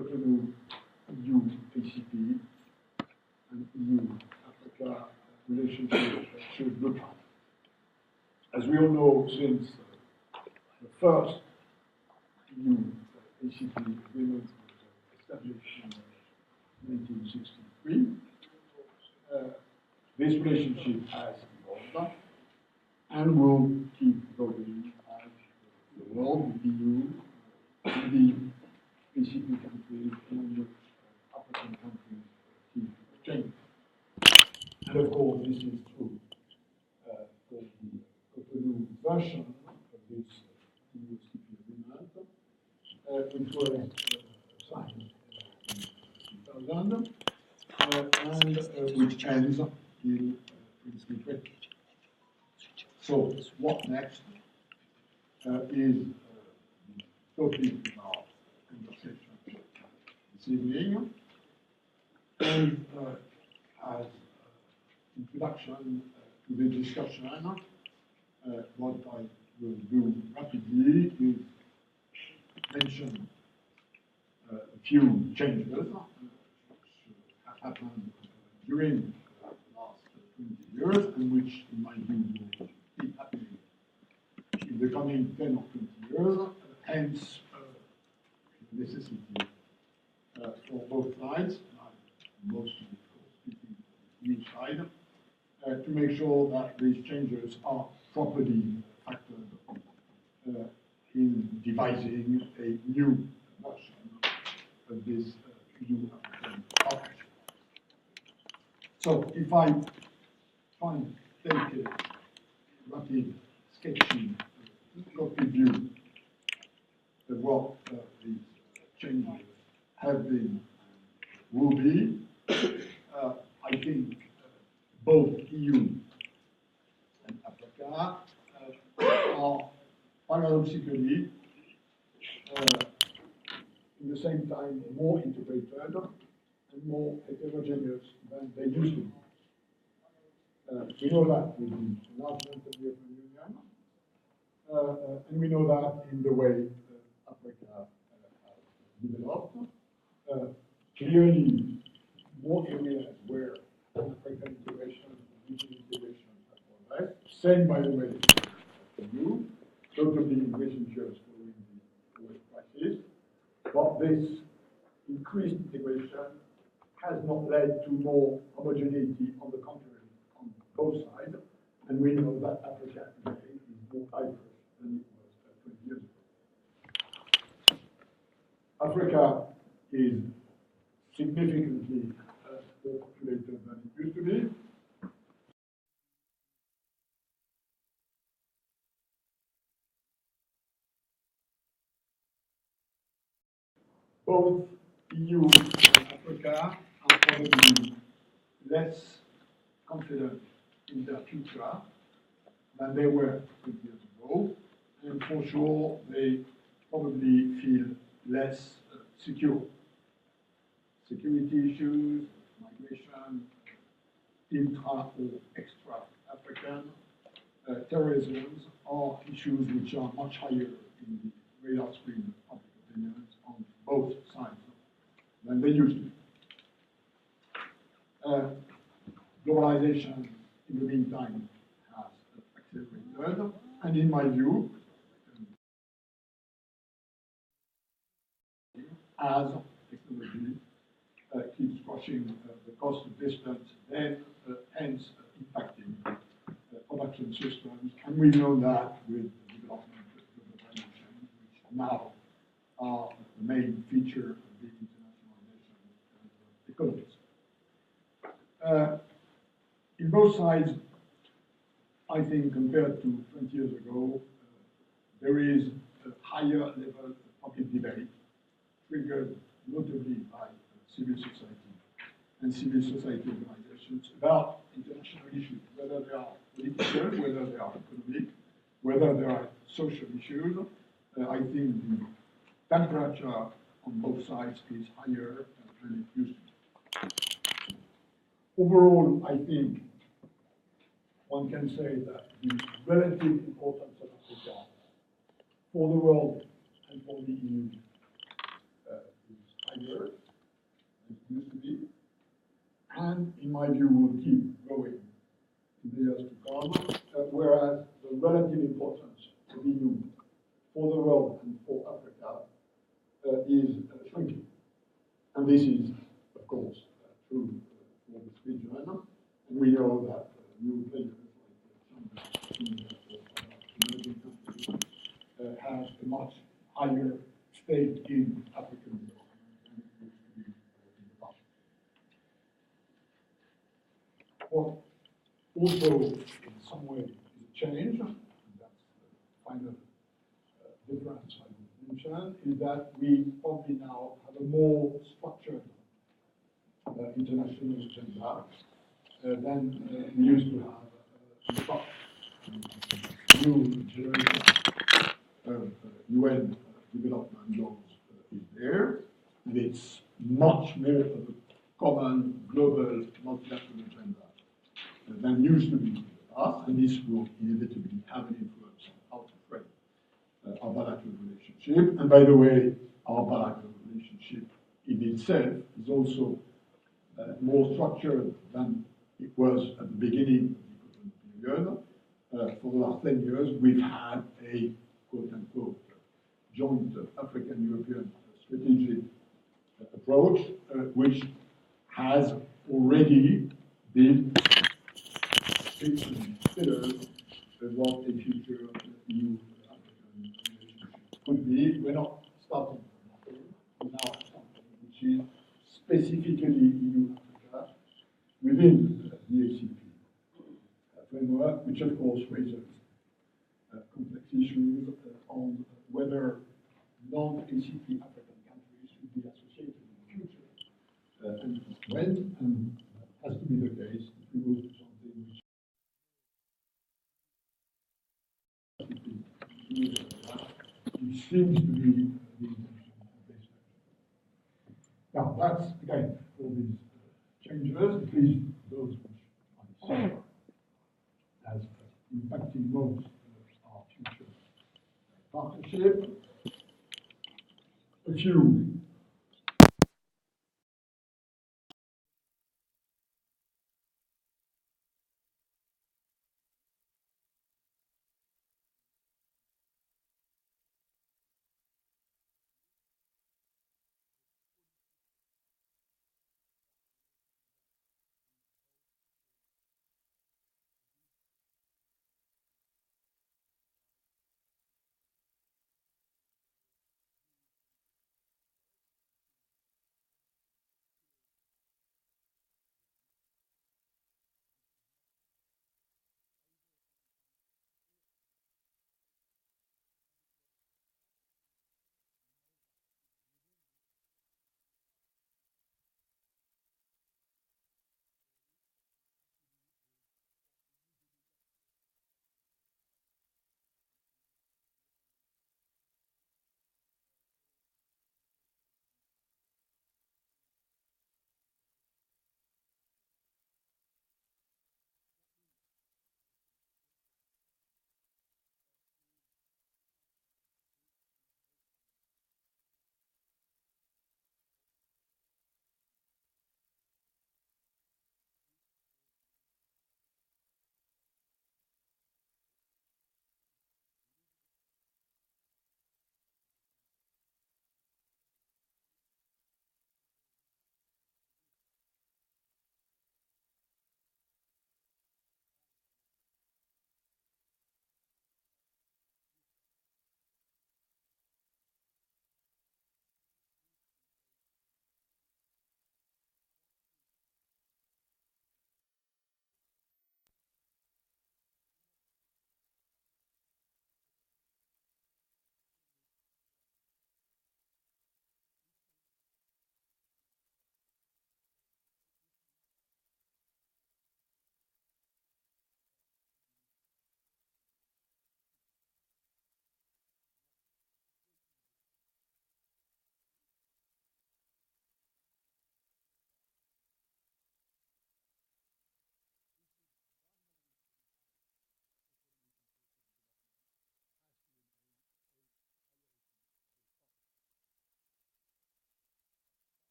Cotonou, EU ACP, and EU-Africa relationship should look like. As we all know, since the first EU-ACP agreement was established in 1963, this relationship has evolved and will keep evolving as the world, the EU, and the ACP countries and African countries keep changing. And of course, this is true for the Cotonou version of this EU-ACP agreement, which was signed in 2000 and which ends in 2020. So, what next is talking about conversation this evening, and as introduction to the discussion, what I will do rapidly is mention a few changes which have happened during the last 20 years and which, in my view, will keep happening in the coming 10 or 20 years, hence the necessity for both sides, mostly speaking for the EU side, to make sure that these changes are properly factored in devising a new version of this EU-African partnership. So, if I try and take a rapid sketching view of what these changes have been and will be, I think both EU and Africa are paradoxically in the same time more integrated and more heterogeneous than they used to be. We know that with the enlargement of the European Union, and we know that in the way Africa has developed. Clearly, more areas where African integration, regional integration have progressed. Same, by the way, for you, notably in recent years following the oil crisis. But this increased integration has not led to more homogeneity, on the contrary, on both sides. And we know that Africa today is more diverse than it was 20 years ago. Africa is significantly more populated than it used to be. Both EU and Africa are probably less confident in their future than they were 20 years ago, and for sure they probably feel less secure. Security issues, migration, intra or extra-African terrorism are issues which are much higher in the radar screen of public opinion on both sides than they used to be. Globalization, in the meantime, has accelerated, and in my view, as technology keeps pushing the cost of distance, then hence impacting production systems, and we know that with the development of globalization, which now are the main feature of the internationalization of economies. In both sides, I think, compared to 20 years ago, there is a higher level of public debate, triggered notably by civil society and civil society organizations about international issues, whether they are political, whether they are economic, whether they are social issues. I think the temperature on both sides is higher than it used to be. Overall, I think one can say that the relative importance of Africa for the world and for the EU is higher than it used to be, and in my view will keep growing in the years to come, whereas the relative importance of the EU for the world and for Africa is shrinking. And this is, of course, true for this region. And we know that new players like China, emerging countries, have a much higher stake in African development than it used to be in the past. What also, in some way, is a change, and that's the final difference I would mention, is that we probably now have a more structured international agenda than we used to have in the past. New generation of UN development goals is there, and it's much more of a common global multilateral agenda than used to be in the past, and this will inevitably have an influence on how to frame our bilateral relationship. And by the way, our bilateral relationship in itself is also more structured than it was at the beginning of the period. For the last 10 years, we've had a quote-unquote joint African-European strategic approach, which has already been pillars of what a future EU-African relationship could be. We're not starting from nothing. We're now at something which is specifically EU-Africa within the ACP framework, which of course raises complex issues on whether non-ACP African countries should be associated in the future, and when, and has to be the case if we move to something which seems to be the intention of this. Now, that's again all these changes, at least those which I see as impacting most of our future partnership. A few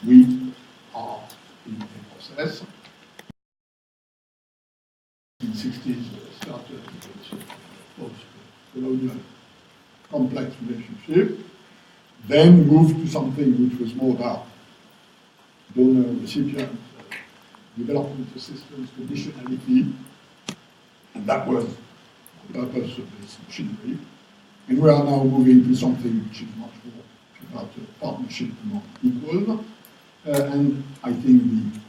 we are in a process. In the 60s started with post-colonial complex relationship, then moved to something which was more about donor, recipient, development assistance, conditionality, and that was the purpose of this machinery. And we are now moving to something which is much more about a partnership among equals. And I think the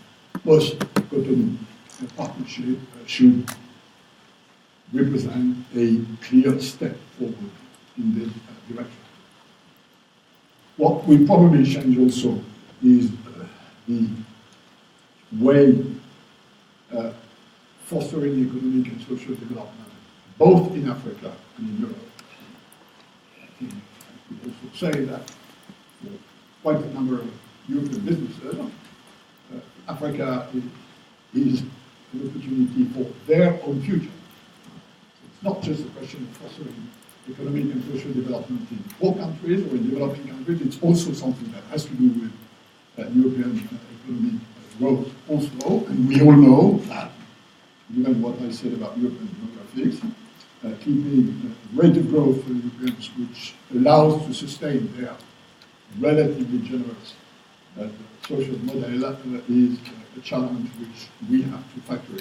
post-Cotonou partnership should represent a clear step forward in this direction. What will probably change also is the way fostering economic and social development, both in Africa and in Europe. I think I could also say that for quite a number of European businesses, Africa is an opportunity for their own future. It's not just a question of fostering economic and social development in poor countries or in developing countries, it's also something that has to do with European economic growth also, and we all know that, given what I said about European demographics, keeping a rate of growth for Europeans which allows to sustain their relatively generous social model is a challenge which we have to factor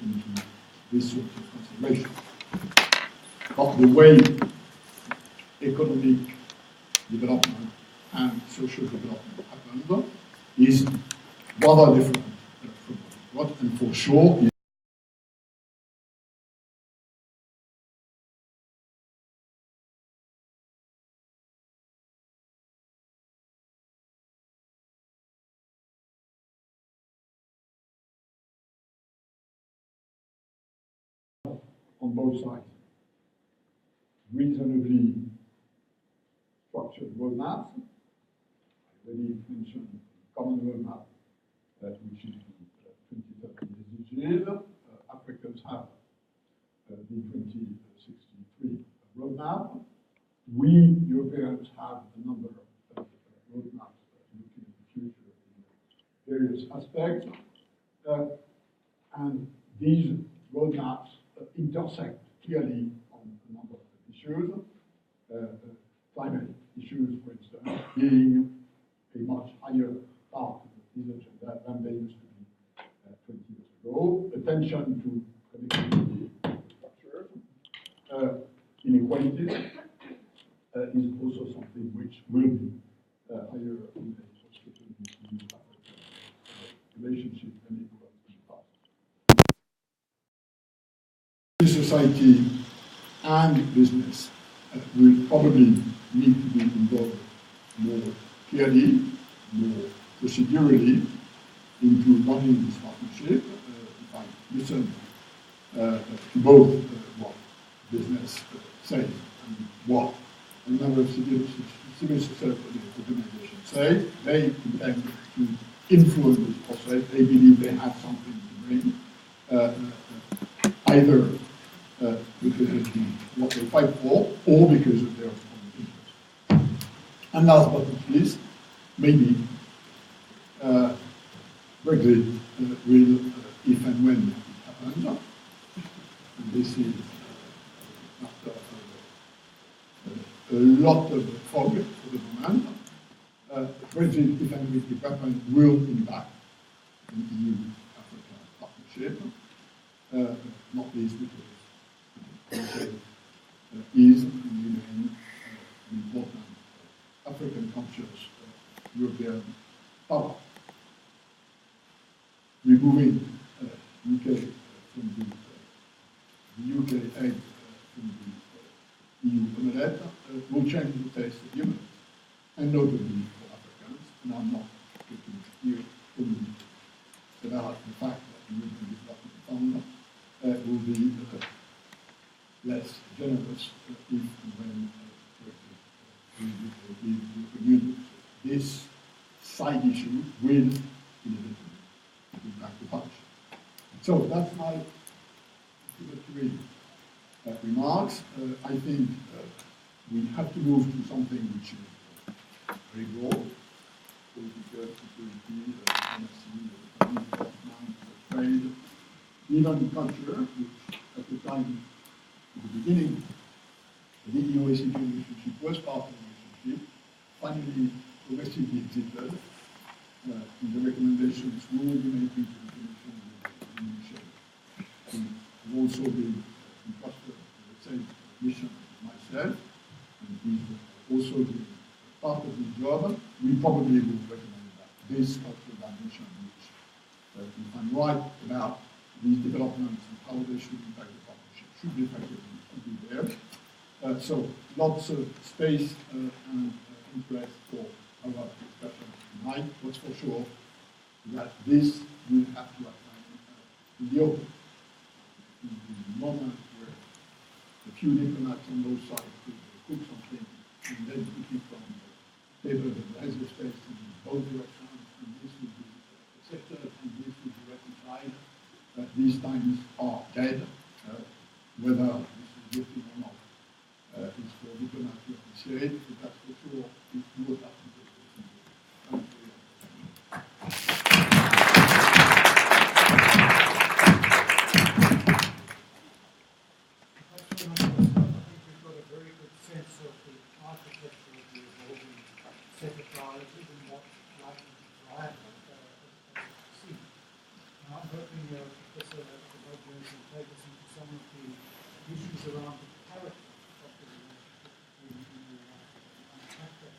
into this sort of consideration. But the way economic development and social development happens is rather different from what, and for sure, on both sides. Reasonably structured roadmaps. I already mentioned common roadmap, which is the 2030 SDGs. Africans have the 2063 roadmap. We Europeans have a number of roadmaps looking at the future in various aspects. And these roadmaps intersect clearly on a number of issues. Climate issues, for instance, being a much higher part of this agenda than they used to be 20 years ago. Attention to connectivity structures, inequalities is also something which will be higher in the post-Cotonou relationship than it was in the past. Society and business will probably need to be involved more clearly, more procedurally into running this partnership. If I listen to both what business says and what a number of civil society organizations say, they intend to influence this process. They believe they have something to bring, either because of what they fight for, or because of their own interest. And last but not least, maybe Brexit will, if and when it happens, and this is after a lot of fog for the moment, Brexit, if and when it happens, will impact the EU-Africa partnership, not least because is and remain an important African conscious European power. Removing UK from the UK aid from the EU omelette will change the taste of humans, and notably for Africans. And I'm not talking here only about the fact that the European Development Fund will be less generous if and when the European Union. This side issue will inevitably impact the partnership. So that's my introductory remarks. I think we have to move to something which is very broad, political security, diplomacy, economic development, trade, even culture, which at the time, at the beginning, the EU-ACP relationship was part of the relationship, finally progressively exited. In the recommendations we will be making to the Commission with Michel. We've also been entrusted with the same mission myself, and he's also been part of the job. We probably will recommend that this cultural dimension, which, if I'm right about these developments and how they should impact the partnership, should be effectively should be there. So lots of space and interest for our discussion tonight. What's for sure that this will have to happen in the open. In the moment where a few diplomats on both sides could something and then put it on the table and there is a space in both directions, and this will be accepted and this will be ratified. These times are dead. Whether this is working or not is for diplomats to appreciate, but that's for sure it will have to be. Set of priorities and what's likely to drive that as we see. Now, I'm hoping Professor Adebanjo can take us into some of the issues around the character of the relationship between EU and Africa.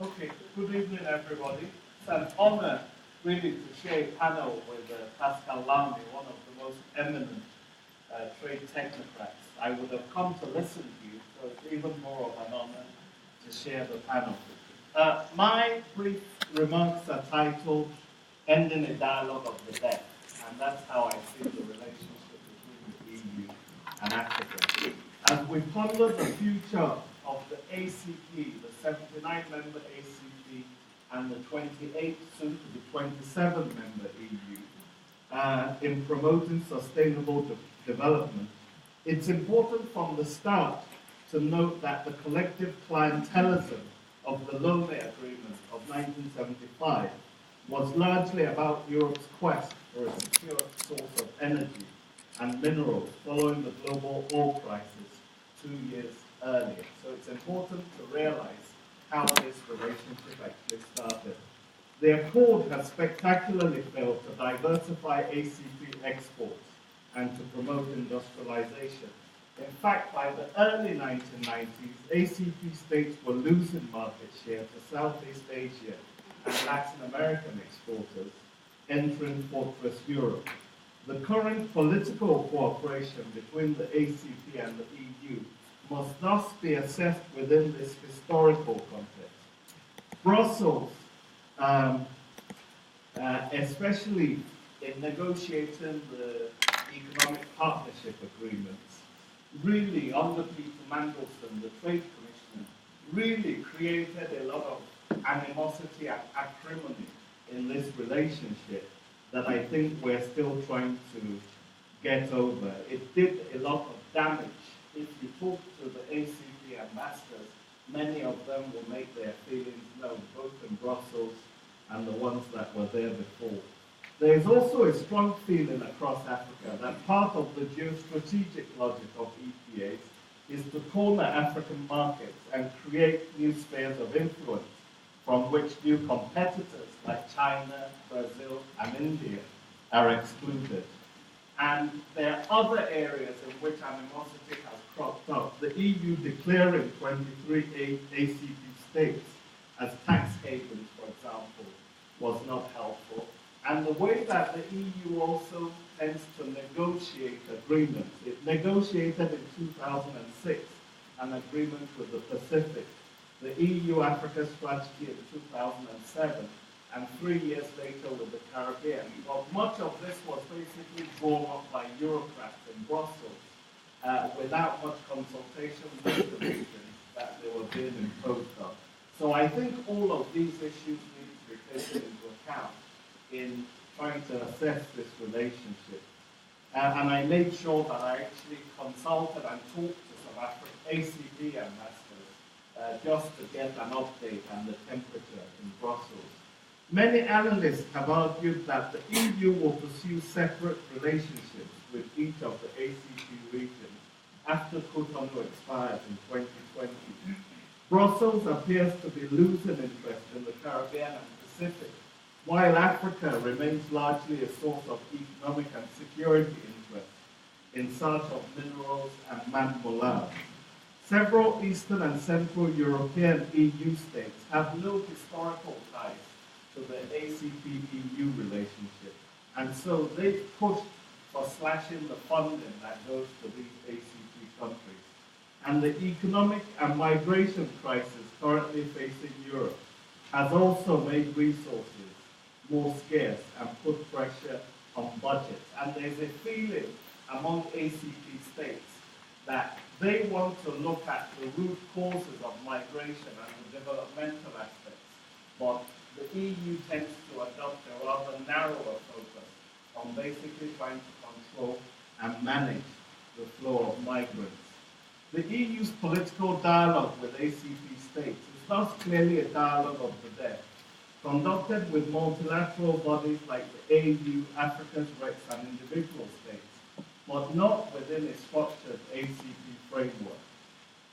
Okay, good evening everybody. It's an honor really to share a panel with Pascal Lamy, one of the most eminent trade technocrats. I would have come to listen to you, so it's even more of an honor to share the panel. My brief remarks are titled Ending a Dialogue of the Dead, and that's how I see the relationship between the EU and Africa. As we ponder the future of the ACP, the 79-member ACP, and the 28, soon to be 27-member EU, in promoting sustainable development, it's important from the start to note that the collective clientelism of the Lome Agreement of 1975 was largely about Europe's quest for a secure source of energy and minerals following the global oil crisis 2 years earlier. So it's important to realize how this relationship actually started. The Accord has spectacularly failed to diversify ACP exports and to promote industrialization. In fact, by the early 1990s, ACP states were losing market share to Southeast Asia and Latin American exporters entering Fortress Europe. The current political cooperation between the ACP and the EU must thus be assessed within this historical context. Brussels, especially in negotiating the economic partnership agreements, really, under Peter Mandelson, the Trade Commissioner, really created a lot of animosity and acrimony in this relationship that I think we're still trying to get over. It did a lot of damage. If you talk to the ACP ambassadors, many of them will make their feelings known, both in Brussels and the ones that were there before. There is also a strong feeling across Africa that part of the geostrategic logic of EPAs is to corner African markets and create new spheres of influence from which new competitors like China, Brazil, and India are excluded. And there are other areas in which animosity has cropped up. The EU declaring 23 ACP states as tax havens, for example, was not helpful. And the way that the EU also tends to negotiate agreements. It negotiated in 2006 an agreement with the Pacific, the EU-Africa strategy in 2007, and 3 years later with the Caribbean. But much of this was basically drawn up by bureaucrats in Brussels without much consultation with the regions that they were being imposed on. So I think all of these issues need to be taken into account in trying to assess this relationship. And I made sure that I actually consulted and talked to some ACP ambassadors just to get an update on the temperature in Brussels. Many analysts have argued that the EU will pursue separate relationships with each of the ACP regions after Cotonou expires in 2020. Brussels appears to be losing interest in the Caribbean and Pacific, while Africa remains largely a source of economic and security interest in search of minerals and manmolars. Several Eastern and Central European EU states have no historical ties to the ACP-EU relationship, and so they've pushed for slashing the funding that goes to these ACP countries. And the economic and migration crisis currently facing Europe has also made resources more scarce and put pressure on budgets. And there's a feeling among ACP states that they want to look at the root causes of migration and the developmental aspects, but the EU tends to adopt a rather narrower focus on basically trying to control and manage the flow of migrants. The EU's political dialogue with ACP states is thus clearly a dialogue of the deaf, conducted with multilateral bodies like the AU, Africa's RECs, and individual states, but not within a structured ACP framework.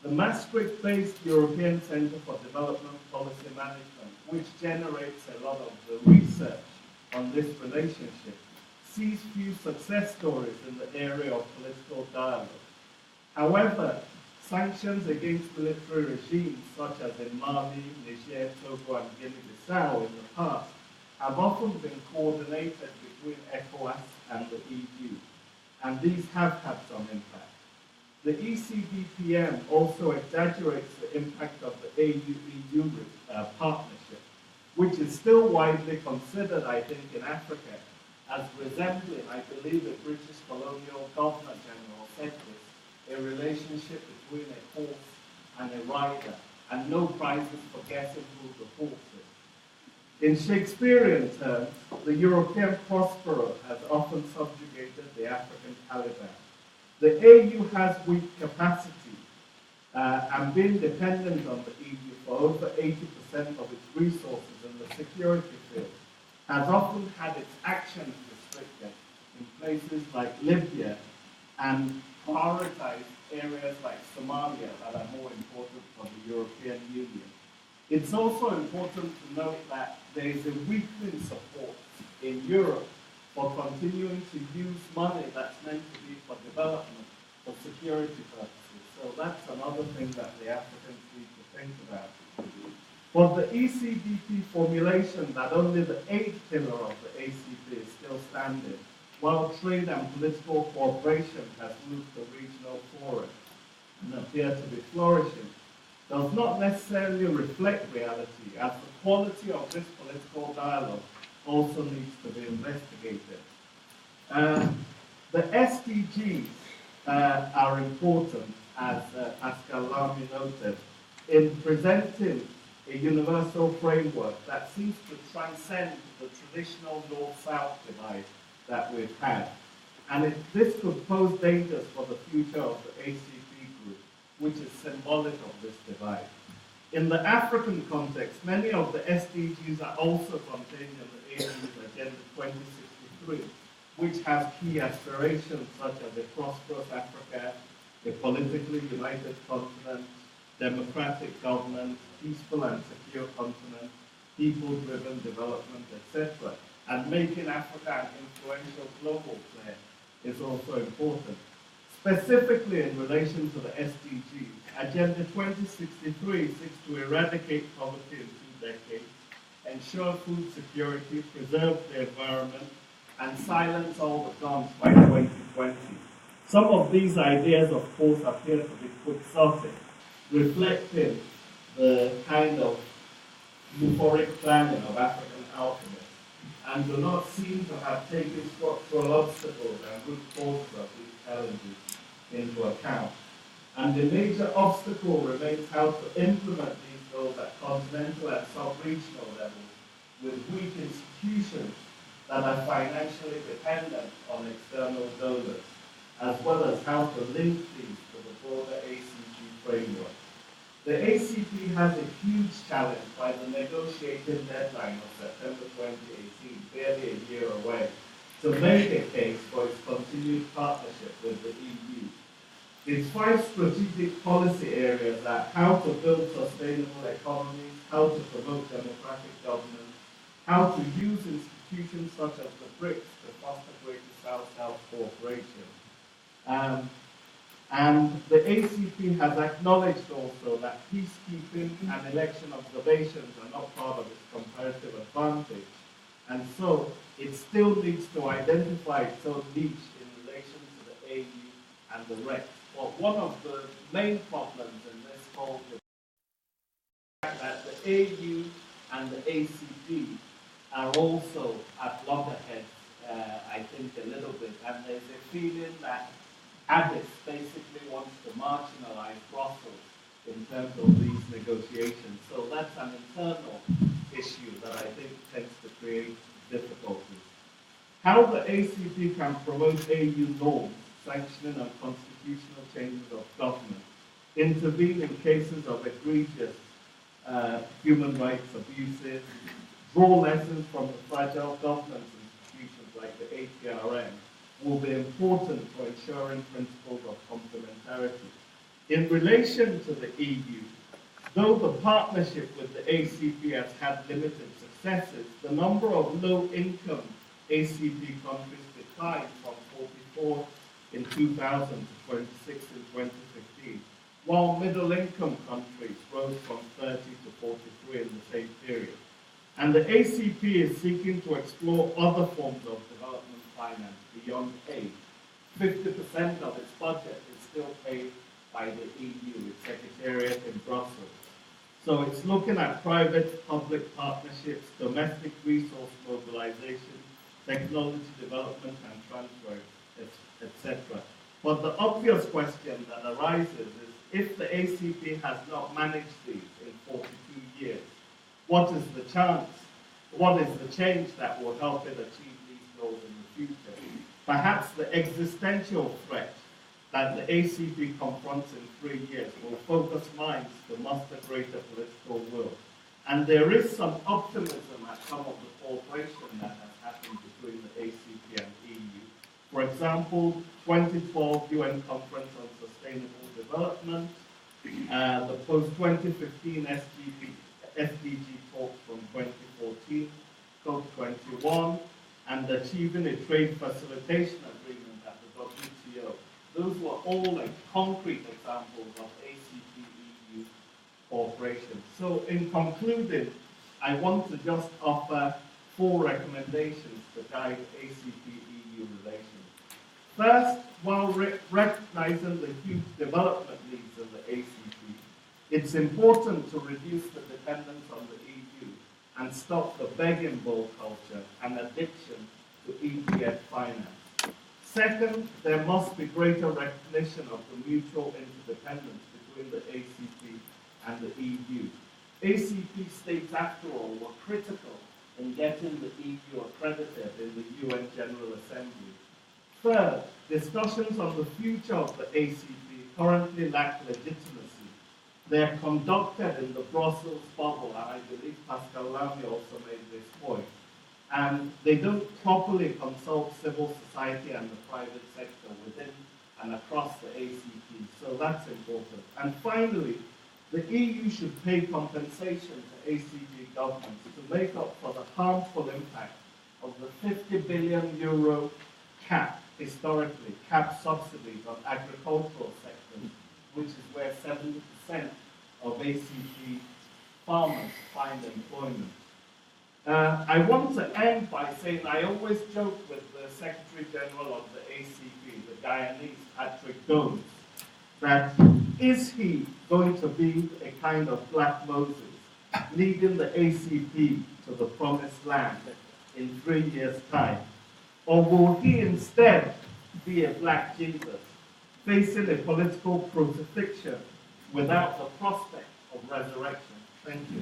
The Maastricht-based European Centre for Development Policy Management, which generates a lot of the research on this relationship, sees few success stories in the area of political dialogue. However, sanctions against military regimes such as in Mali, Niger, Togo, and Guinea-Bissau in the past have often been coordinated between ECOWAS and the EU, and these have had some impact. The ECDPM also exaggerates the impact of the AU-EU partnership, which is still widely considered, I think, in Africa as resembling, I believe, a British colonial governor-general said this, a relationship between a horse and a rider, and no prizes for guessing who the horse is. In Shakespearean terms, the European prosperer has often subjugated the African Taliban. The AU has weak capacity and been dependent on the EU for over 80% of its resources in the security field, has often had its actions restricted in places like Libya and prioritized areas like Somalia that are more important for the European Union. It's also important to note that there is a weakening support in Europe for continuing to use money that's meant to be for development for security purposes. So that's another thing that the Africans need to think about. For the ECDP formulation that only the 8th pillar of the ACP is still standing, while trade and political cooperation has moved to regional fora and appear to be flourishing, does not necessarily reflect reality, as the quality of this political dialogue also needs to be investigated. The SDGs are important, as Pascal Lamy noted, in presenting a universal framework that seems to transcend the traditional North-South divide that we've had. And this could pose dangers for the future of the ACP group, which is symbolic of this divide. In the African context, many of the SDGs are also contained in the AU's Agenda 2063, which has key aspirations such as a prosperous Africa, a politically united continent, democratic governance, peaceful and secure continent, people-driven development, etc. And making Africa an influential global player is also important. Specifically in relation to the SDGs, Agenda 2063 seeks to eradicate poverty in 2 decades, ensure food security, preserve the environment, and silence all the guns by 2020. Some of these ideas, of course, appear to be quixotic, reflecting the kind of euphoric planning of African alchemists, and do not seem to have taken structural obstacles and root causes of these challenges into account. And the major obstacle remains how to implement these goals at continental and sub-regional levels with weak institutions that are financially dependent on external donors, as well as how to link these to the broader ACP framework. The ACP has a huge challenge by the negotiating deadline of September 2018, barely a year away, to make a case for its continued partnership with the EU. Its 5 strategic policy areas are how to build sustainable economies, how to promote democratic governance, how to use institutions such as the BRICS to foster greater South-South cooperation. And the ACP has acknowledged also that peacekeeping and election observations are not part of its comparative advantage. And so it still needs to identify its own niche in relation to the AU and the rest. But one of the main problems in this whole debate is that the AU and the ACP are also at loggerheads, I think, a little bit. And there's a feeling that Addis basically wants to marginalize Brussels in terms of these negotiations. So that's an internal issue that I think tends to create difficulties. How the ACP can promote AU norms, sanctioning and constitutional changes of government, intervene in cases of egregious human rights abuses, draw lessons from the fragile governance institutions like the APRM, will be important for ensuring principles of complementarity. In relation to the EU, though the partnership with the ACP has had limited successes, the number of low-income ACP countries declined from 44 in 2000 to 26 in 2015, while middle-income countries rose from 30 to 43 in the same period. And the ACP is seeking to explore other forms of development finance beyond aid. 50% of its budget is still paid by the EU, its secretariat in Brussels. So it's looking at private-public partnerships, domestic resource mobilization, technology development and transfer, etc. But the obvious question that arises is, if the ACP has not managed these in 42 years, what is the chance? What is the change that will help it achieve these goals in the future? Perhaps the existential threat that the ACP confronts in 3 years will focus minds to muster greater political will. And there is some optimism at some of the cooperation that has happened between the ACP and EU. For example, 2012 UN Conference on Sustainable Development, the post-2015 SDG talks from 2014, COP21, and achieving a trade facilitation agreement at the WTO. Those were all like concrete examples of ACP-EU cooperation. So in concluding, I want to just offer 4 recommendations to guide ACP-EU relations. First, while recognizing the huge development needs of the ACP, it's important to reduce the dependence on the EU and stop the begging bowl culture and addiction to EGF finance. Second, there must be greater recognition of the mutual interdependence between the ACP and the EU. ACP states, after all, were critical in getting the EU accredited in the UN General Assembly. Third, discussions on the future of the ACP currently lack legitimacy. They are conducted in the Brussels bubble, and I believe Pascal Lamy also made this point. And they don't properly consult civil society and the private sector within and across the ACP, so that's important. And finally, the EU should pay compensation to ACP governments to make up for the harmful impact of the €50 billion cap, historically, cap subsidies on agricultural sectors, which is where 70% of ACP farmers find employment. I want to end by saying I always joke with the Secretary General of the ACP, the Guyanese, Patrick Gomes, that is he going to be a kind of Black Moses, leading the ACP to the promised land in 3 years' time? Or will he instead be a Black Jesus, facing a political crucifixion without the prospect of resurrection? Thank you.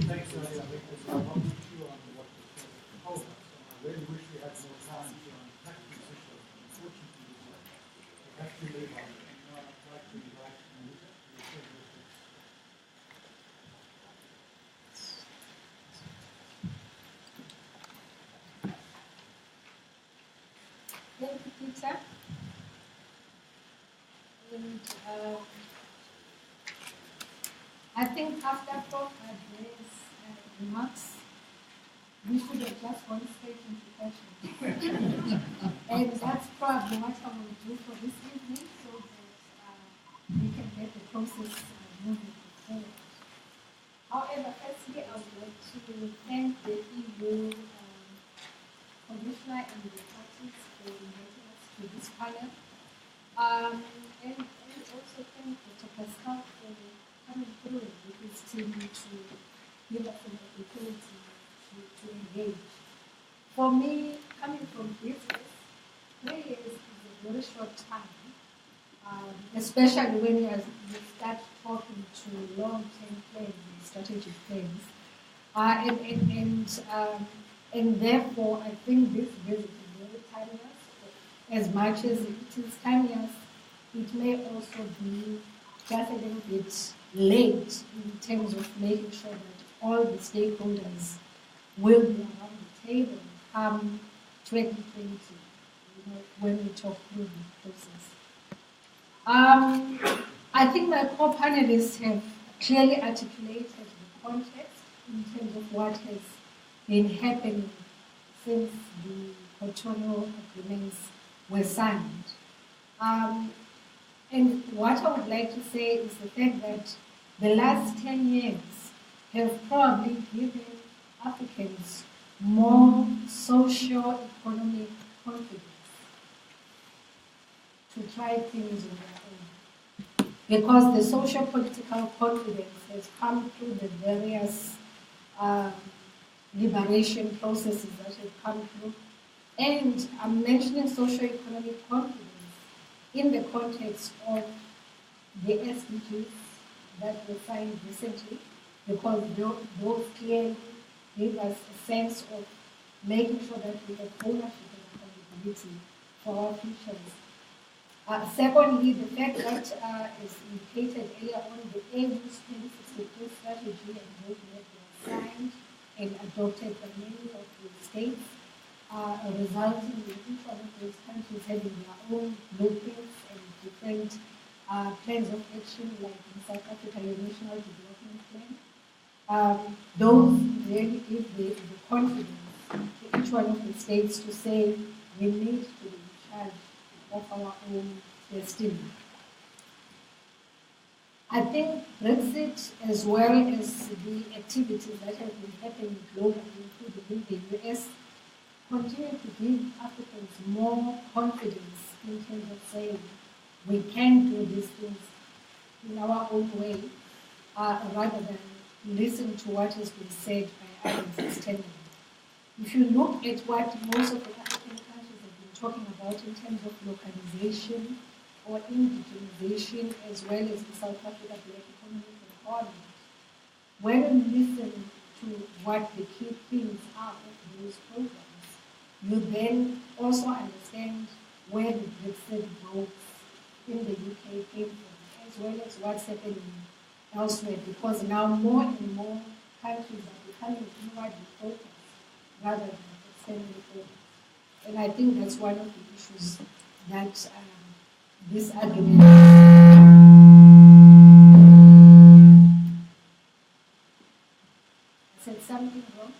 Thanks, I want to chew on what the told us. I really wish we had more time to unpack these issues. Unfortunately, we Adebanjo. And I'd like to invite Nolitha to share your thoughts. Thank you, Peter. And I think after Prof. Adeyek's remarks, we should have just gone straight into questions. And that's probably what I will do for this evening so that we can get the process moving forward. However, firstly, I would like to thank the EU Commissioner and the parties for inviting us to this panel. And also thank Mr Pascal for coming through with his team to give us an opportunity to engage. For me, coming from business, 3 years is a very short time, especially when you start talking to long-term plans and strategic plans. And therefore, I think this visit is very timeless. As much as it is timeless, it may also be just a little bit late in terms of making sure that all the stakeholders will be around the table come 2020, when we talk through the process. I think my co-panelists have clearly articulated the context in terms of what has been happening since the Cotonou agreements were signed. And what I would like to say is the fact that the last 10 years have probably given Africans more socio-economic confidence to try things on their own. Because the socio-political confidence has come through the various liberation processes that have come through. And I'm mentioning socio-economic confidence in the context of the SDGs that were signed recently, because those clearly gave us a sense of making sure that we have ownership and accountability for our futures. Secondly, the fact that, as indicated earlier on, the EU's 2063 strategy and roadmap were signed and adopted by many of the states, resulting in each one of those countries having their own blueprints and different plans of action, like in South Africa, your National Development Plan. Those really give the confidence to each one of the states to say we need to be in charge of our own destiny. I think Brexit, as well as the activities that have been happening globally, including in the US, continue to give Africans more confidence in terms of saying we can do these things in our own way, rather than listen to what has been said by others externally. If you look at what most of the African countries have been talking about in terms of localization or indigenization, as well as the South Africa Black Economic Empowerment, when you listen to what the key themes are of those programs, you then also understand where the Brexit votes in the UK came from, as well as what's happening elsewhere, because now more and more countries are becoming inwardly focused rather than externally focused. And I think that's one of the issues that this argument. I said something wrong.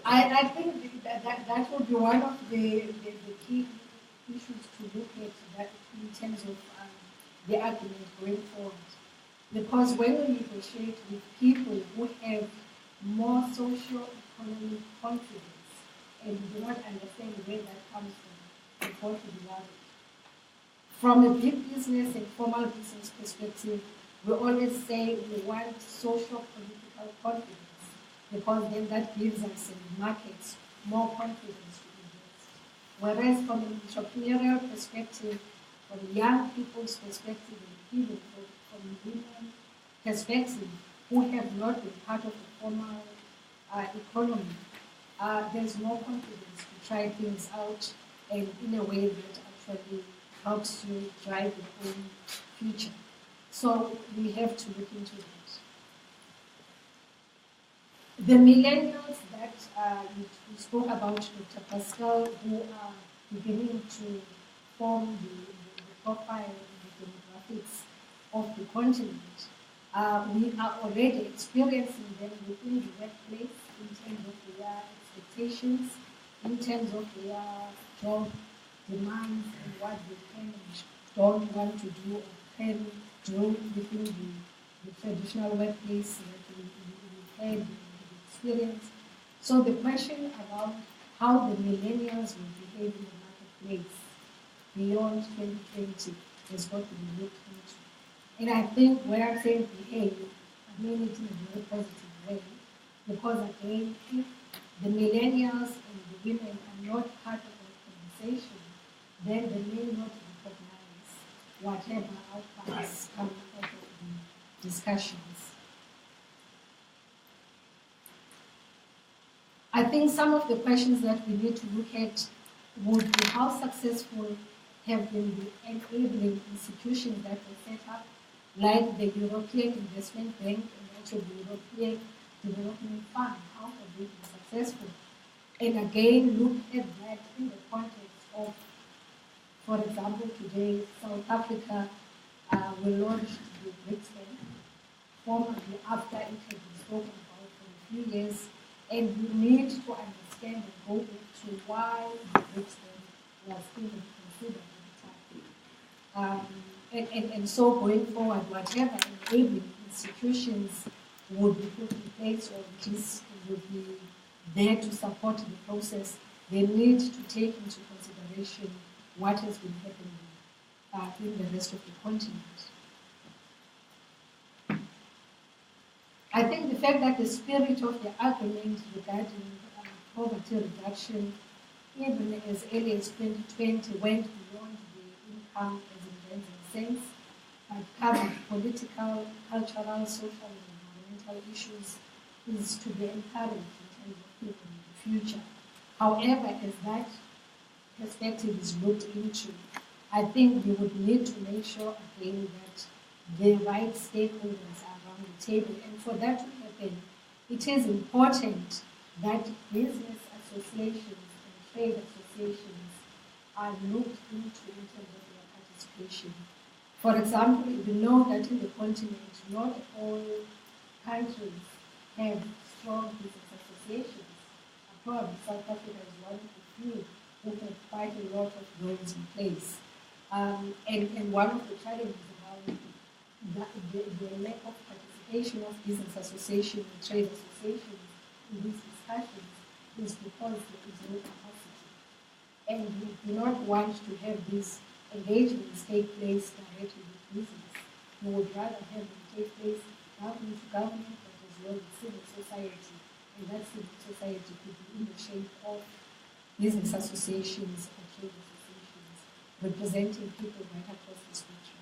I think that would be one of the key issues to look at that in terms of the argument going forward. Because when we negotiate with people who have more socio-economic confidence and do not understand where that comes from, we ought to be worried. From a big business and formal business perspective, we always say we want socio-political confidence, because then that gives us in markets more confidence to invest. Whereas from an entrepreneurial perspective, from young people's perspective, and even from women perspective, who have not been part of the formal economy, there's more confidence to try things out and in a way that actually helps you drive your own future. So we have to look into that. The millennials that we spoke about, Dr. Pascal, who are beginning to form the profile and the demographics of the continent, we are already experiencing them within the workplace in terms of their expectations, in terms of their job demands and what they can and don't want to do or can do within the traditional workplace that we had experience. So the question about how the millennials will behave in the marketplace beyond 2020 has got to be looked into. And I think when I say behave, I mean it in a very positive way. Because again, if the millennials and the women are not part of the conversation, then they may not recognize whatever outcomes come out of the discussions. I think some of the questions that we need to look at would be how successful have been the enabling institutions that were set up, like the European Investment Bank and also the European Development Fund. How have they been successful? And again, look at that in the context of, for example, today, South Africa will launch the BRICS Bank, formerly after it had been spoken about for a few years. And we need to understand and go back to why the BRICS Bank was even considered at the time. And so going forward, whatever enabling institutions would be put in place or at least would be there to support the process, they need to take into consideration what has been happening in the rest of the continent. I think the fact that the spirit of the argument regarding poverty reduction, even as early as 2020, went beyond the income as in rents and cents, but covered political, cultural, social, and environmental issues, is to be encouraged in terms of people in the future. However, as that perspective is looked into, I think we would need to make sure again that the right stakeholders are around the table. And for that to happen, it is important that business associations and trade associations are looked into in terms of their participation. For example, we know that in the continent, not all countries have strong business associations. Probably South Africa is one of the few who have quite a lot of those in place. And one of the challenges about the lack of participation of business associations and trade associations in these discussions is because there is no capacity. And we do not want to have these engagements take place directly with business. We would rather have them take place government to government, but as well with civil society. And that civil society could be in the shape of business associations or trade associations representing people right across the spectrum.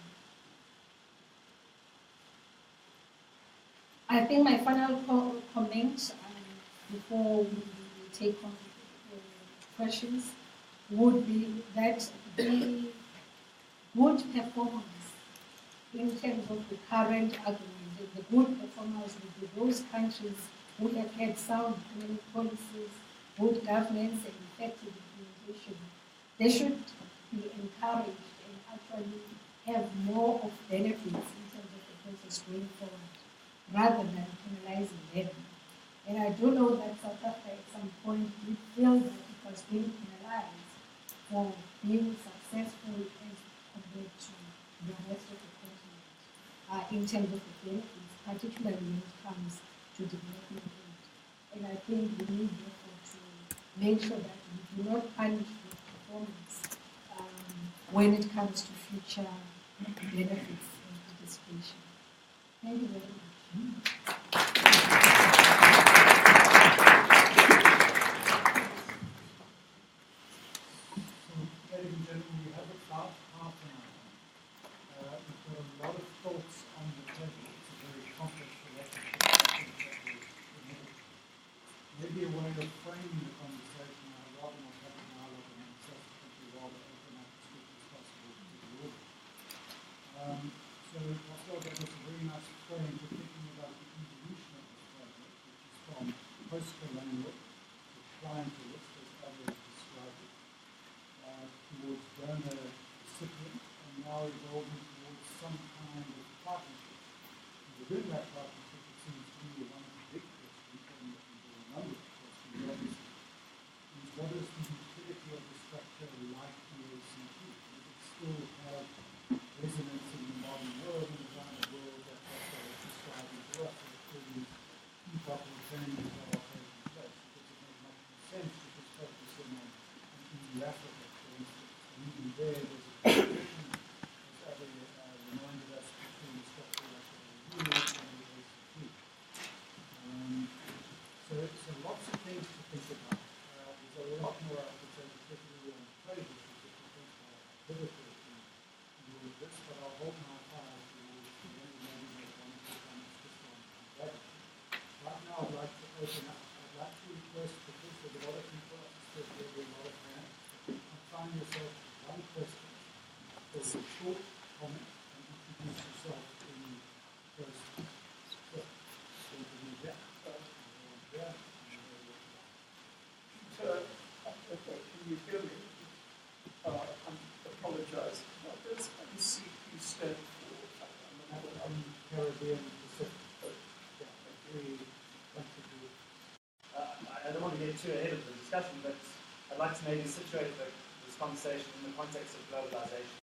I think my final comment before we take on questions would be that the good performance in terms of the current argument, the good performers would be those countries who have had sound economic policies, good governance, and effective implementation. They should be encouraged and actually have more of benefits in terms of the process going forward, rather than penalizing them. And I do know that South Africa at some point did feel that it was being penalized for being successful as compared to the rest of the continent in terms of the benefits, particularly when it comes to development aid. And I think we need therefore to make sure that we do not punish the performance when it comes to future benefits and participation. Thank you very much. Ladies and gentlemen, we have about half an hour. We've got a lot of thoughts on the table. It's a very complex relationship. I think that maybe a way of framing the conversation, rather than having dialogue and post-colonial, clientelist, as others describe it, towards donor recipient, and now evolving towards some kind of partnership. And within that partnership, it seems to me one of the big questions, and there are a number of questions, obviously, is what is the utility of the structure like the ACP? Does it still have resonance in the modern world and around the world that that's what it's describing to us? All these epochal changes that are taking place. Because it makes much more sense to just focus in on EU Africa, for instance. And even there's a competition, as Abby reminded us, between the structure like the EU and the ACP. So lots of things to think about. There's a lot more I could say, particularly on trade issues, that I think are pivotal in all of this, but I'll hold my fire towards the end and maybe make one or two comments just on that issue. Right now, I'd like to open up. I'd like to request, because there's a lot of people, I suspect there'll be a lot of hands, confine yourself to one question, or a short comment, and introduce yourself in the process. So, yeah. Okay, can you hear me? I apologize. What does ACP stand for? Caribbean Pacific. I don't want to get too ahead of the discussion, but I'd like to maybe situate this conversation in the context of globalization.